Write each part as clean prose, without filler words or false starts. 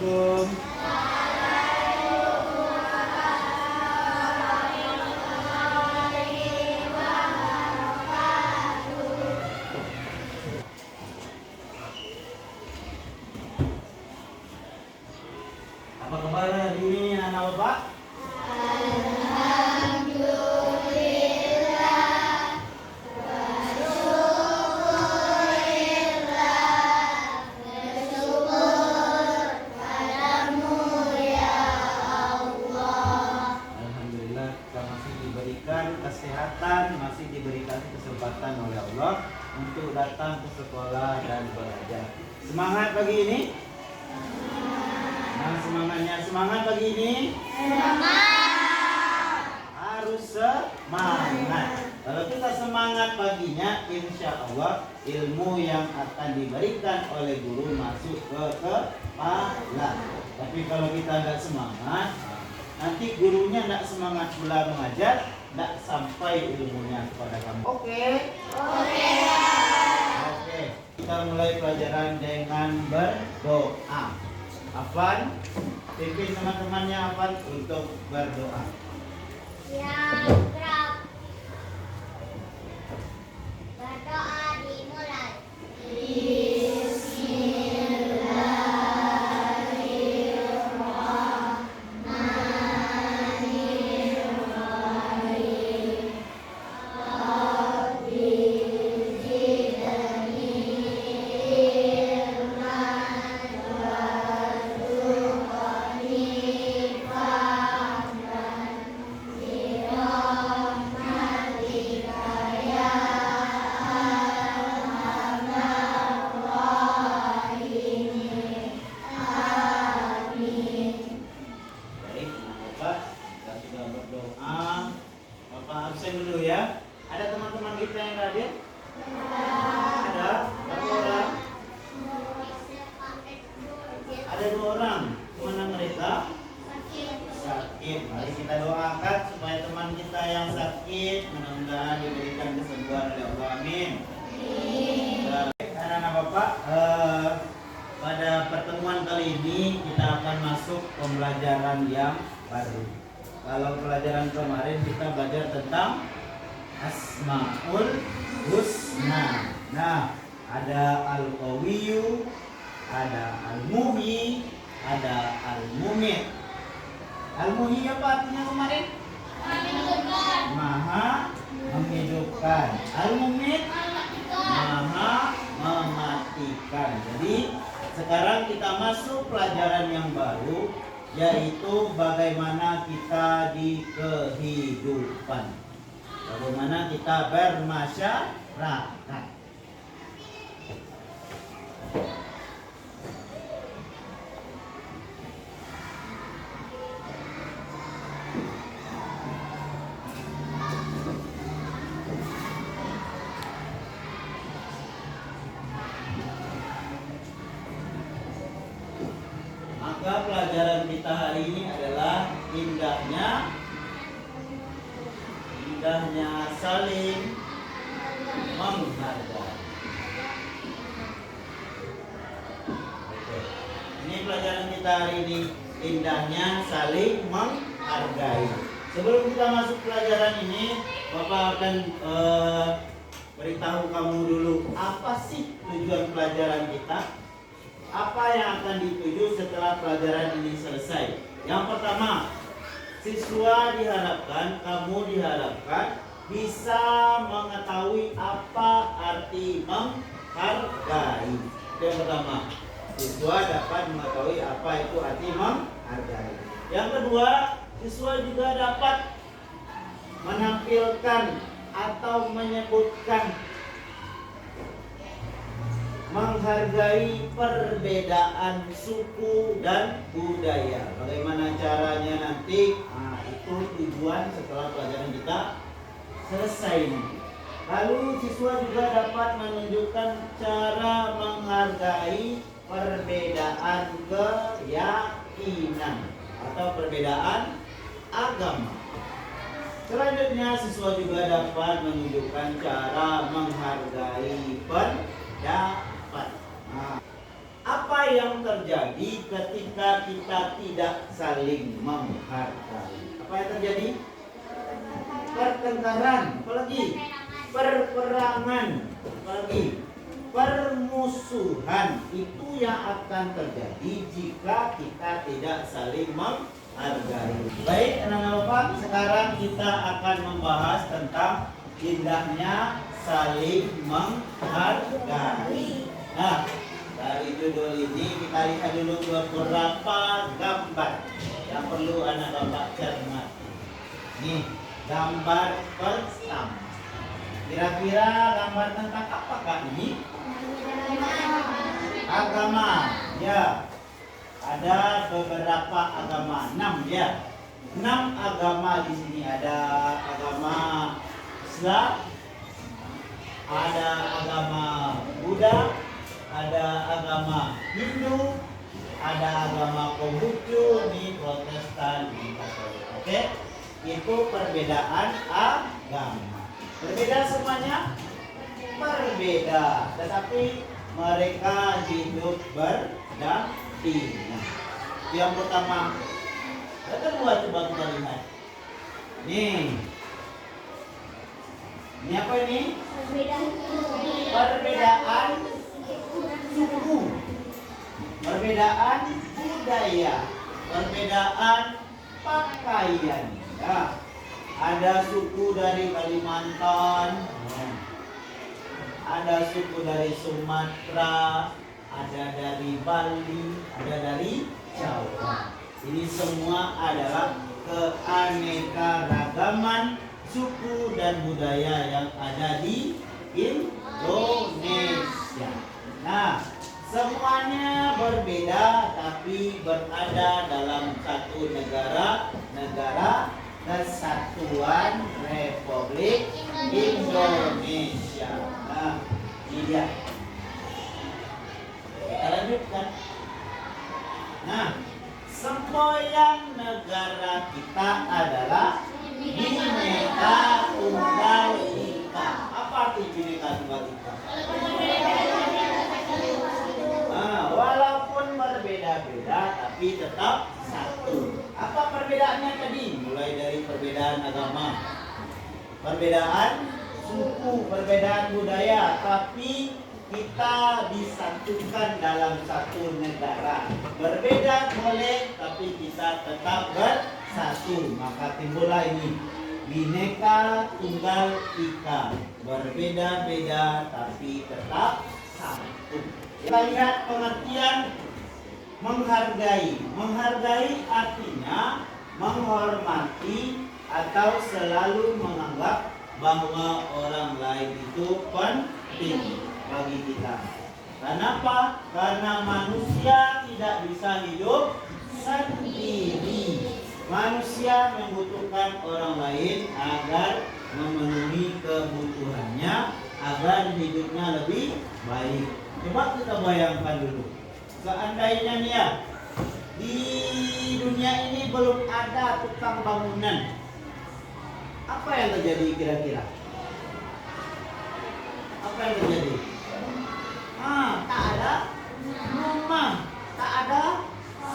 Assalamualaikum. Apa kabar hari ini anak bapak? Alhamdulillah kita masih diberikan kesehatan, masih diberikan kesempatan oleh Allah untuk datang ke sekolah dan belajar. Semangat pagi ini? Nah, semangat pagi ini? Harus semangat. Kalau kita semangat paginya, insya Allah ilmu yang akan diberikan oleh guru masuk ke kepala. Tapi kalau kita nggak semangat, nanti gurunya nggak semangat pula mengajar, nggak sampai ilmunya kepada kamu. Oke. Kita mulai pelajaran dengan berdoa. Afan, pimpin teman-temannya Afan untuk berdoa. Berdoa dimulai. Baik, Bapak, kita sudah berdoa. Bapak absen dulu ya. Ada teman-teman kita yang hadir? Ada? Berapa orang? Ada 2 orang. Mana mereka? Sakit. Mari kita doakan supaya teman kita yang sakit mudah-mudahan diberikan kesembuhan oleh Allah. Amin. Baik, anak-anak Bapak, pada pertemuan kali ini kita akan masuk pembelajaran yang baru. Kalau pelajaran kemarin kita belajar tentang Asmaul Husna. Nah, ada Al-Qawiyyu, ada Al-Muhyi, ada Al-Mumit. Al-Muhyi apa artinya kemarin? Maha menghidupkan. Al-Mumit Maha mematikan. Jadi sekarang kita masuk pelajaran yang baru, yaitu bagaimana kita di kehidupan, bagaimana kita bermasyarakat. Maka pelajaran kita hari ini adalah indahnya saling menghargai. Oke. Ini pelajaran kita hari ini, indahnya saling menghargai. Sebelum kita masuk pelajaran ini, Bapak akan beritahu kamu dulu apa sih tujuan pelajaran kita. Apa yang akan dituju setelah pelajaran ini selesai? Yang pertama, kamu diharapkan bisa mengetahui apa arti menghargai. Itu yang pertama, siswa dapat mengetahui apa itu arti menghargai. Yang kedua, siswa juga dapat menampilkan atau menyebutkan menghargai perbedaan suku dan budaya. Bagaimana caranya nanti? Nah, itu tujuan setelah pelajaran kita selesai. Lalu siswa juga dapat menunjukkan cara menghargai perbedaan keyakinan atau perbedaan agama. Selanjutnya siswa juga dapat menunjukkan cara menghargai pendapat. Nah, apa yang terjadi terjadi ketika kita tidak saling menghargai. Apa yang terjadi? Pertengkaran, apalagi perperangan, apalagi permusuhan. Itu yang akan terjadi jika kita tidak saling menghargai. Baik anak-anak Bapak, sekarang kita akan membahas tentang indahnya saling menghargai. Nah, dari judul ini kita lihat dulu beberapa gambar yang perlu anak Bapak cermati. Nih, gambar pertama. Kira-kira gambar tentang apakah ini? Agama. Ya. Ada beberapa agama, 6 ya. 6 agama di sini. Ada agama Islam, ada agama Buddha, ada agama Hindu, ada agama Konghucu, di Protestan, di Katolik. Oke? Itu perbedaan agama. Berbeda semuanya? Berbeda, tetapi mereka hidup berdampingan. Yang pertama, yang kedua coba kita lihat. Nih. Ini apa ini? Perbedaan suku, perbedaan budaya, perbedaan pakaian. Ya. Ada suku dari Kalimantan, ada suku dari Sumatera, ada dari Bali, ada dari Jawa. Ini semua adalah keanekaragaman suku dan budaya yang ada di Indonesia. Nah, semuanya berbeda tapi berada dalam satu negara Kesatuan Republik Indonesia. Nah, ini dia. Kita lanjutkan. Nah, semboyan negara kita adalah Bhinneka Tunggal Ika. Apa arti Bhinneka Tunggal Ika? Nah, walaupun berbeda-beda tapi tetap satu. Apa perbedaannya tadi? Mulai dari perbedaan agama, perbedaan suku, perbedaan budaya, tapi kita disatukan dalam satu negara. Berbeda boleh, tapi kita tetap bersatu. Maka timbullah ini Bhinneka Tunggal Ika. Berbeda-beda tapi tetap satu. Kita lihat pengertian menghargai. Menghargai artinya menghormati atau selalu menganggap bahwa orang lain itu penting bagi kita. Kenapa? Karena manusia tidak bisa hidup sendiri. Manusia membutuhkan orang lain agar memenuhi kebutuhannya, agar hidupnya lebih baik. Coba kita bayangkan dulu. Seandainya nih ya, di dunia ini belum ada tukang bangunan, apa yang terjadi kira-kira? Apa yang terjadi? Tak ada rumah, tak ada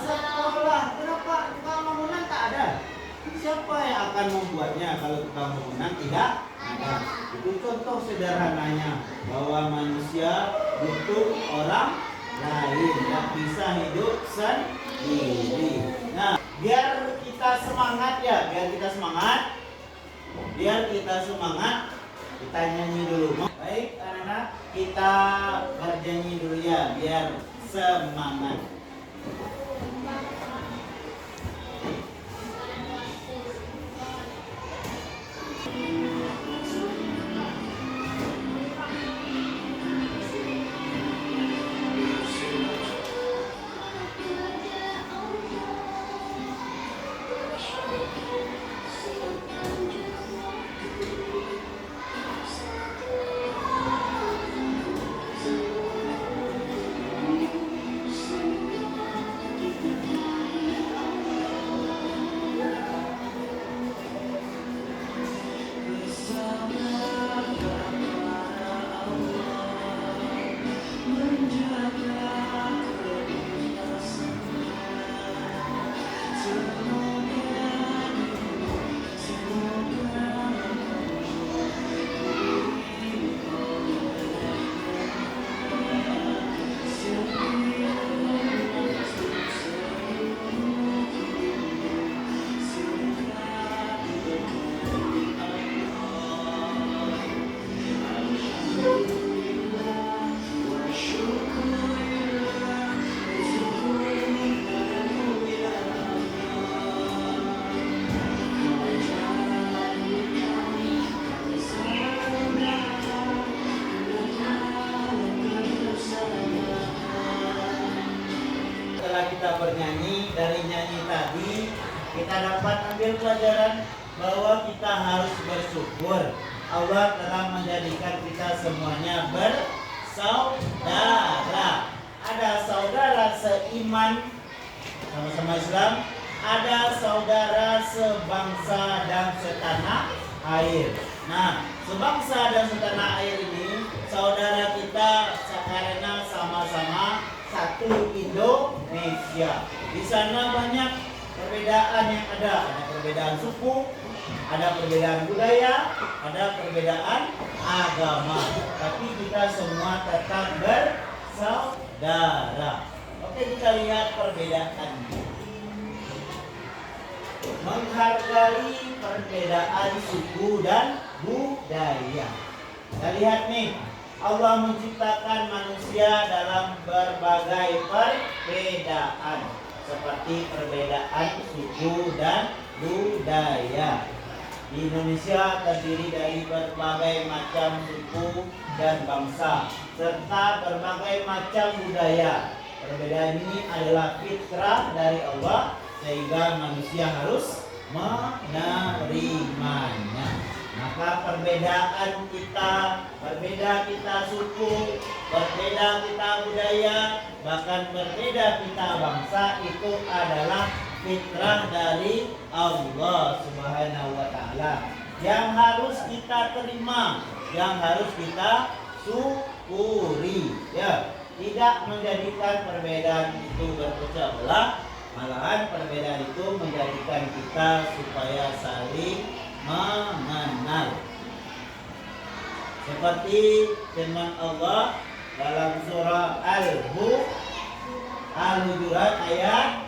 sekolah. Kenapa tukang bangunan tak ada? Siapa yang akan membuatnya kalau tukang bangunan tidak ada? Itu contoh sederhananya bahwa manusia butuh orang lain yang bisa hidup sendiri. Nah, biar kita semangat ya, biar kita semangat, kita nyanyi dulu. Baik anak-anak, kita bernyanyi dulu ya, biar semangat. kita bernyanyi, dari nyanyi tadi kita dapat ambil pelajaran bahwa kita harus bersyukur. Allah telah menjadikan kita semuanya bersaudara. Ada saudara seiman sama-sama Islam, ada saudara sebangsa dan setanah air. Nah, sebangsa dan setanah air ini saudara kita karena sama-sama satu Indonesia. Di sana banyak perbedaan yang ada perbedaan suku, ada perbedaan budaya, ada perbedaan agama. Tapi kita semua tetap bersaudara. Oke, kita lihat perbedaannya. Menghargai perbedaan suku dan budaya. Kita lihat nih, Allah menciptakan manusia dalam berbagai perbedaan, seperti perbedaan suku dan budaya. Di Indonesia terdiri dari berbagai macam suku dan bangsa, serta berbagai macam budaya. Perbedaan ini adalah fitrah dari Allah, sehingga manusia harus menerimanya. Maka perbedaan kita, berbeda kita suku, berbeda kita budaya, bahkan berbeda kita bangsa, itu adalah fitrah dari Allah Subhanahu wa Ta'ala yang harus kita terima, yang harus kita syukuri, ya. Tidak menjadikan perbedaan itu berpecah belah, malahan perbedaan itu menjadikan kita supaya saling mengenal. Seperti firman Allah dalam surah Al-Hujurat ayat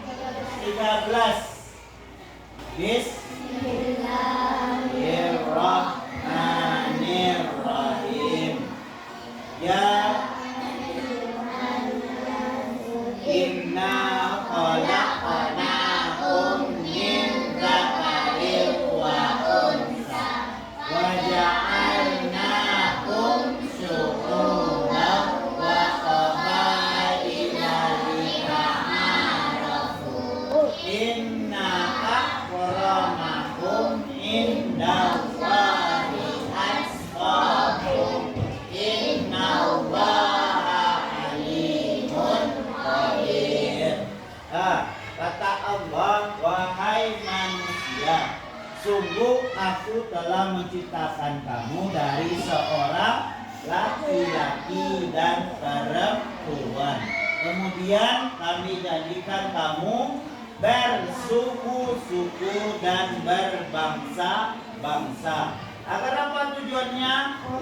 13. Bismillahirrahmanirrahim. Ya inna khalaqnakum min dzakarin wa unsa wa ja'alnakum syu'uban wa qabaila lita'arafu. Inna akramakum indallahi atqakum. Innallaha alimun qadir. Kata Allah, wahai manusia, sungguh aku telah menciptakan kamu dari seorang laki-laki dan perempuan. Kemudian kami jadikan kamu bersuku-suku dan berbangsa-bangsa. Agar apa tujuannya?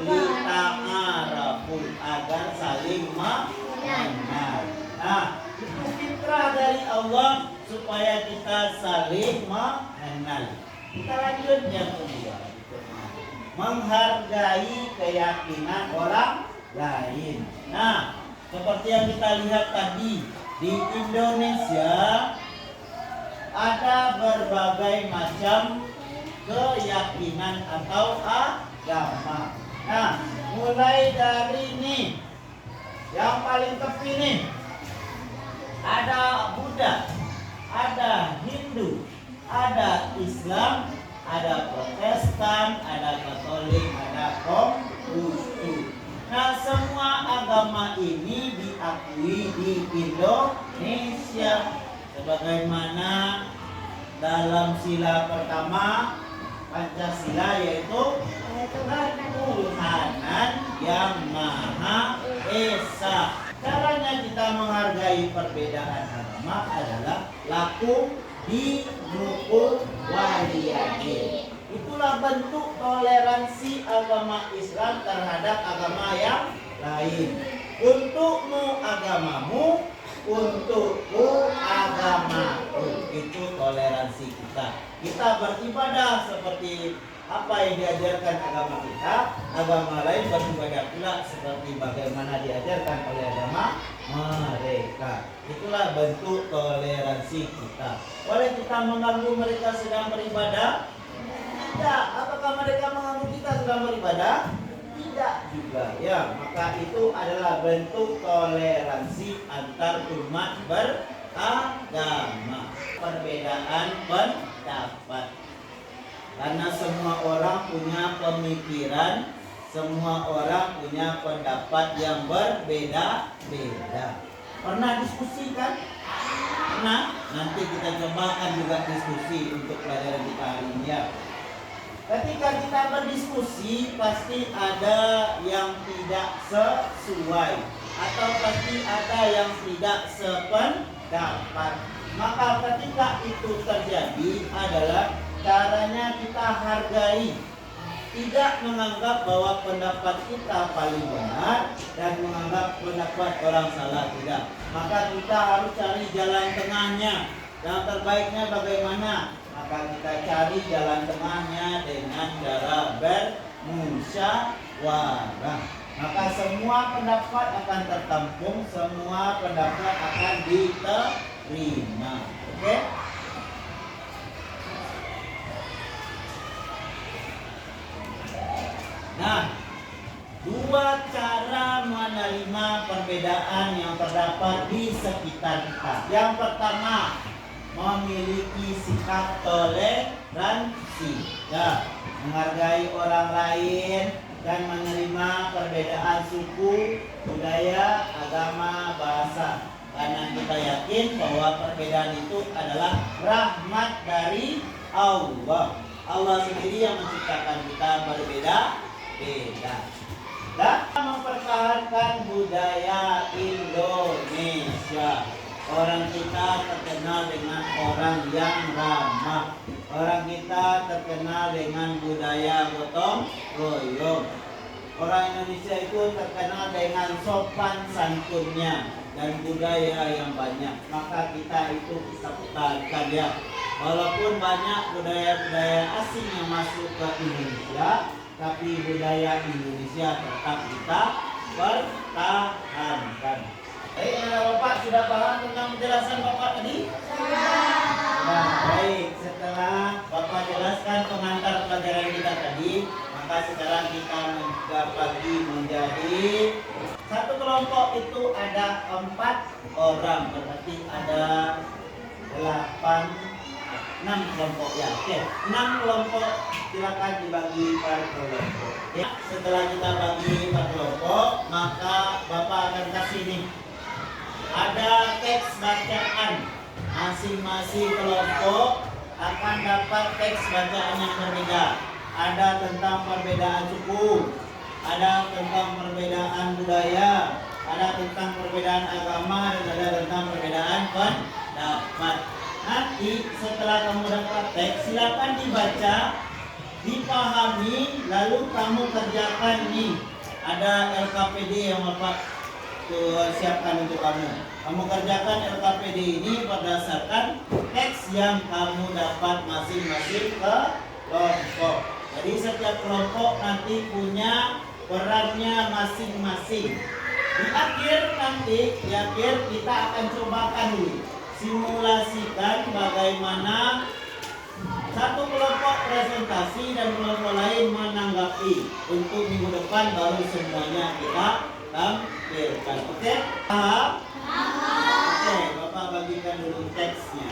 Lita'arafu, agar saling mengenal. Nah, itu fitrah dari Allah supaya kita saling mengenal. Kita lanjut yang kedua. Menghargai keyakinan orang lain. Nah, seperti yang kita lihat tadi, di Indonesia ada berbagai macam keyakinan atau agama. Nah, mulai dari ini, yang paling tepi nih, ada Buddha, ada Hindu, ada Islam, ada Protestan, ada Katolik, ada Konghucu. Nah, semua agama ini diakui di Indonesia, sebagaimana dalam sila pertama Pancasila, yaitu ketuhanan yang Maha Esa. Caranya kita menghargai perbedaan agama adalah lakum dinukum waliyadin. Itulah bentuk toleransi agama Islam terhadap agama yang lain. Untukmu agamamu, untukku agamaku. Itu toleransi kita. Kita beribadah seperti apa yang diajarkan agama kita, agama lain beribadah pula seperti bagaimana diajarkan oleh agama mereka. Itulah bentuk toleransi kita. Boleh kita mengganggu mereka sedang beribadah? Tidak. Apakah mereka mengganggu kita sedang beribadah? Tidak juga, ya. Maka itu adalah bentuk toleransi antar umat agama. Perbedaan pendapat. Karena semua orang punya pemikiran, semua orang punya pendapat yang berbeda-beda. Pernah diskusi kan? Pernah? Nanti kita cobakan juga diskusi untuk pelajaran kita hari ini ya. Ketika kita berdiskusi pasti ada yang tidak sesuai atau pasti ada yang tidak sependapat. Maka ketika itu terjadi adalah caranya kita hargai, tidak menganggap bahwa pendapat kita paling benar dan menganggap pendapat orang salah, tidak. Maka kita harus cari jalan tengahnya. Yang terbaiknya bagaimana? Maka kita cari jalan tengahnya dengan cara bermusyawarah. Maka semua pendapat akan tertampung, semua pendapat akan diterima. Oke? Nah, dua cara menerima perbedaan yang terdapat di sekitar kita. Yang pertama, memiliki sikap toleransi, ya, menghargai orang lain dan menerima perbedaan suku, budaya, agama, bahasa. Karena kita yakin bahwa perbedaan itu adalah rahmat dari Allah. Allah sendiri yang menciptakan kita berbeda-beda. Dan mempertahankan budaya Indonesia. Orang kita terkenal dengan orang yang ramah. Orang kita terkenal dengan budaya gotong royong. Orang Indonesia itu terkenal dengan sopan santunnya dan budaya yang banyak. Maka kita itu bisa pertahankan ya. Walaupun banyak budaya-budaya asing yang masuk ke Indonesia, tapi budaya Indonesia tetap kita pertahankan. Baik, Bapak sudah paham tentang penjelasan Bapak tadi? Nah, baik, setelah Bapak jelaskan pengantar pelajaran kita tadi, maka sekarang kita bagi menjadi satu kelompok itu ada 4 orang, berarti ada 6 kelompok ya. Oke, 6 kelompok silakan dibagi per kelompok. Ya, setelah kita bagi per kelompok, maka Bapak akan kasih nih ada teks bacaan. Masing-masing kelompok akan dapat teks bacaan yang berbeda. Ada tentang perbedaan suku, ada tentang perbedaan budaya, ada tentang perbedaan agama, dan ada tentang perbedaan pendapat. Nanti setelah kamu dapat teks, silakan dibaca, dipahami, lalu kamu kerjakan nih. Ada LKPD yang Bapak siapkan untuk kamu. Kamu kerjakan LKPD ini berdasarkan teks yang kamu dapat masing-masing kelompok. Jadi setiap kelompok nanti punya perannya masing-masing. Di akhir kita akan cobakan dulu, simulasikan bagaimana satu kelompok presentasi dan kelompok lain menanggapi. Untuk minggu depan baru semuanya kita tampilkan. Oke? Paham? Oke, Bapak bagikan dulu teksnya.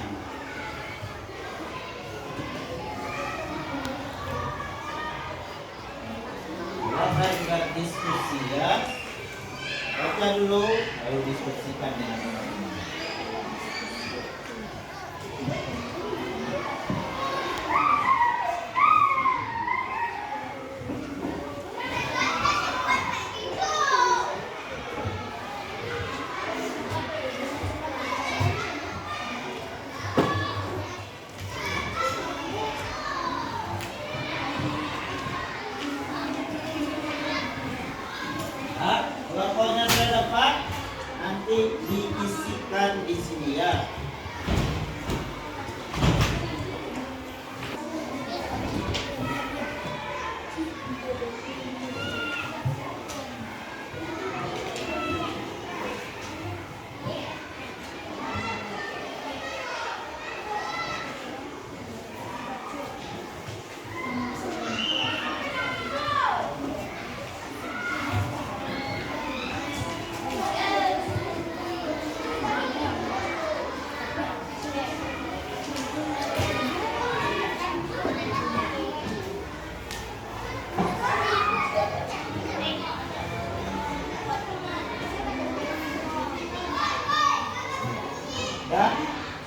Bapak juga diskusi ya. Baca dulu, lalu diskusikan dengan teman-teman. Kelompoknya sudah dapat, nanti diisikan di sini ya.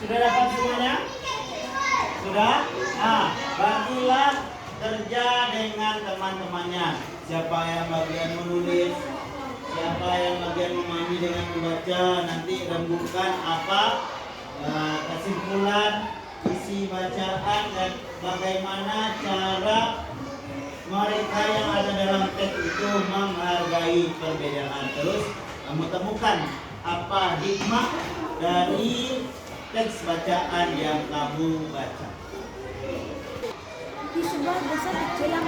Sudah dapat semuanya? Sudah? Nah, bagilah kerja dengan teman-temannya. Siapa yang bagian menulis, siapa yang bagian memahami dengan membaca, nanti rembukan apa kesimpulan isi bacaan dan bagaimana cara mereka yang ada dalam teks itu menghargai perbedaan. Terus kamu temukan apa hikmah dari teks bacaan yang kamu baca. Di sebuah desa kecil yang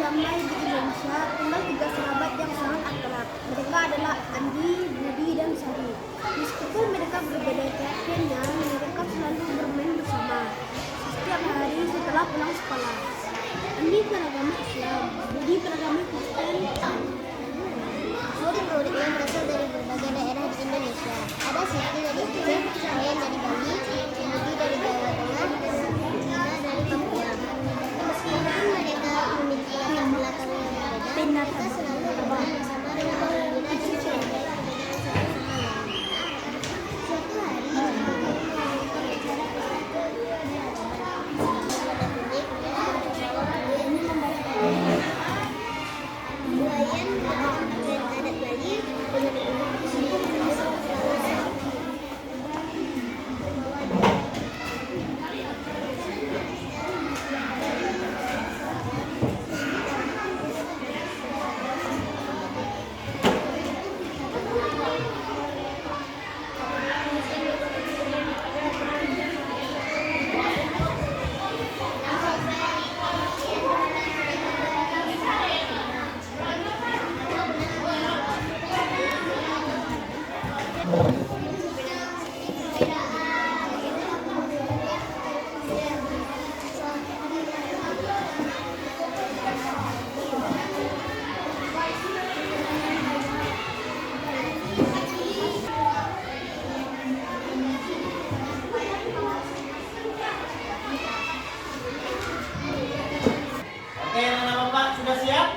damai di Indonesia, tinggal 3 sahabat yang sangat akrab. Mereka adalah Andi, Budi, dan Sari. Meskipun mereka berbeda keyakinan, mereka selalu bermain bersama. Setiap hari setelah pulang sekolah. Andi beragama Islam, Budi beragama Kristen. Murid-murid yang berasal dari berbagai daerah di Indonesia. Ada Siti dari Aceh, saya dari Bali, Budi dari Jawa Tengah, dan Nina dari Papua. Meskipun mereka memiliki latar belakang yang berbeda, mereka selalu bermain bersama dengan membina dan menghargai perbedaan satu sama lain. Suatu hari, mereka bicara tentang buayan dan adat Bali Oke, anak bapak sudah siap?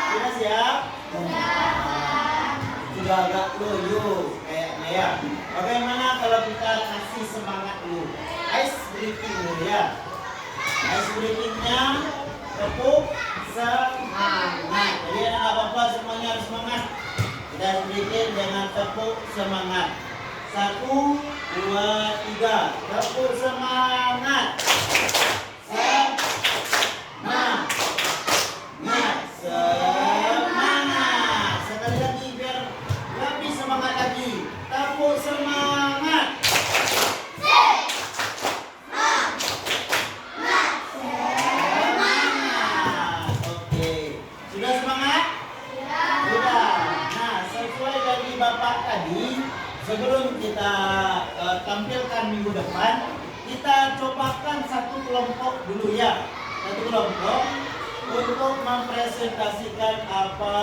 Sudah siap? Sudah agak loyo kayaknya ya. Bagaimana kalau kita kasih semangat dulu? Ice breaking dulu ya. Ice breakingnya tepuk semangat. Jadi anak bapak semuanya harus semangat. Kita ice breaking dengan tepuk semangat. 1, 2, 3. Tepuk semangat. Semangat. Semangat. Sekali lagi biar lebih semangat lagi. Tepuk semangat. Semangat. Oke. Sudah semangat? Sudah. Nah, sesuai dari Bapak tadi, sebelum kita tampilkan minggu depan, kita cobakan satu kelompok dulu ya. Satu kelompok untuk mempresentasikan apa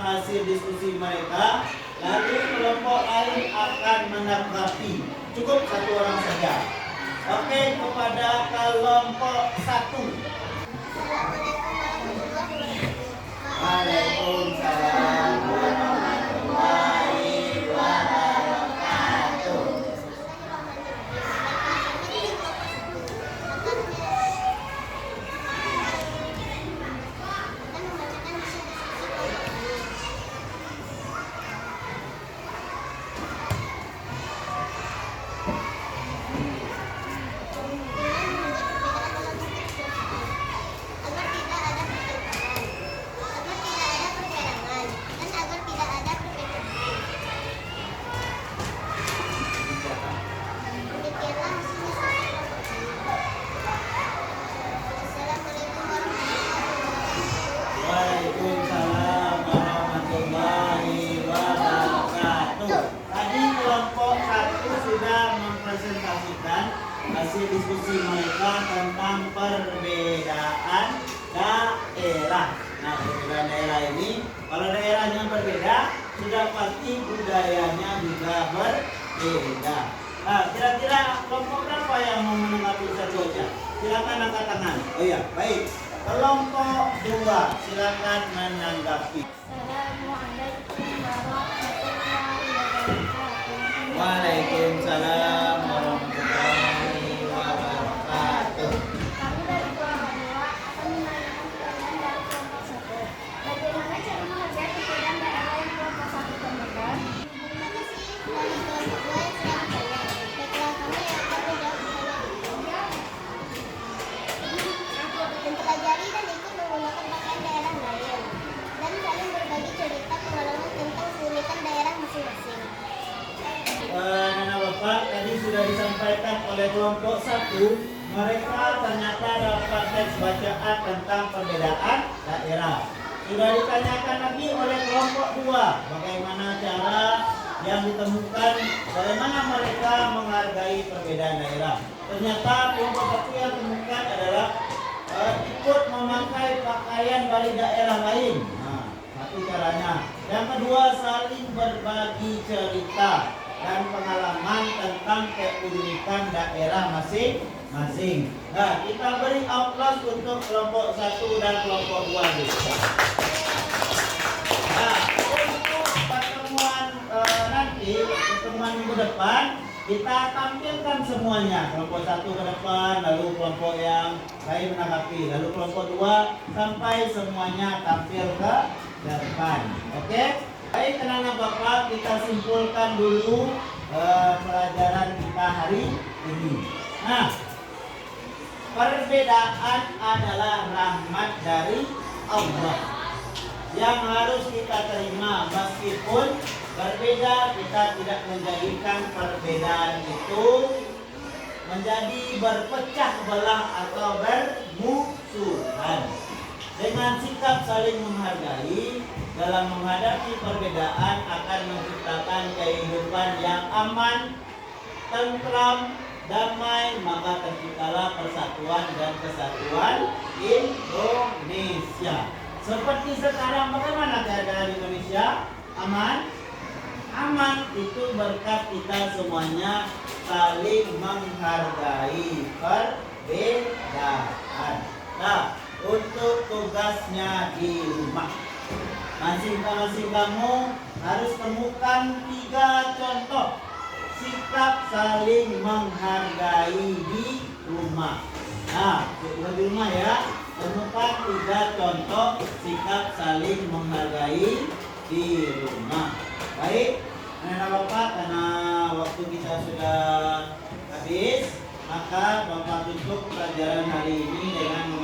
hasil diskusi mereka. Lalu kelompok lain akan menanggapi. Cukup satu orang saja. Oke, kepada kelompok 1. Waalaikumsalam warahmatullahi wabarakatuh. Waalaikumsalam warahmatullahi wabarakatuh. Tadi kelompok 1 sudah mempresentasikan hasil diskusi mereka tentang perbedaan daerah. Nah, perbedaan daerah ini, kalau daerahnya berbeda, sudah pasti budayanya juga berbeda. Nah, kira-kira kelompok berapa yang mau menanggapi satu aja? Silakan angkat tangan. Oh iya, baik. Kelompok 2, silakan menanggapi. Assalamualaikum warahmatullahi wabarakatuh. Waalaikumsalam disampaikan oleh kelompok 1, mereka ternyata dapat teks bacaan tentang perbedaan daerah. Sudah ditanyakan lagi oleh kelompok 2, bagaimana cara yang ditemukan, bagaimana mereka menghargai perbedaan daerah. Ternyata kelompok 1 yang ditemukan adalah ikut memakai pakaian dari daerah lain. Nah, satu caranya. Yang kedua, saling berbagi cerita dan pengalaman tentang keunikan daerah masing-masing. Nah, kita beri aplaus untuk kelompok 1 dan kelompok 2 dulu. Nah, untuk pertemuan nanti, pertemuan minggu depan, kita tampilkan semuanya. Kelompok 1 ke depan, lalu kelompok yang lain menanggapi, lalu kelompok 2 sampai semuanya tampil ke depan. Oke? Baik, anak-anak Bapak, kita simpulkan dulu pelajaran kita hari ini. Nah, perbedaan adalah rahmat dari Allah yang harus kita terima. Meskipun berbeda, kita tidak menjadikan perbedaan itu menjadi berpecah belah atau bermusuhan. Dengan sikap saling menghargai dalam menghadapi perbedaan akan menciptakan kehidupan yang aman, tentram, damai, maka terciptalah persatuan dan kesatuan Indonesia. Seperti sekarang, bagaimana keadaan Indonesia? Aman? Aman, itu berkat kita semuanya saling menghargai perbedaan. Nah, untuk tugasnya di rumah, masing-masing kamu harus temukan 3 contoh sikap saling menghargai di rumah. Nah, di rumah ya, temukan 3 contoh sikap saling menghargai di rumah. Baik, anak Bapak, karena waktu kita sudah habis, maka Bapak tutup pelajaran hari ini dengan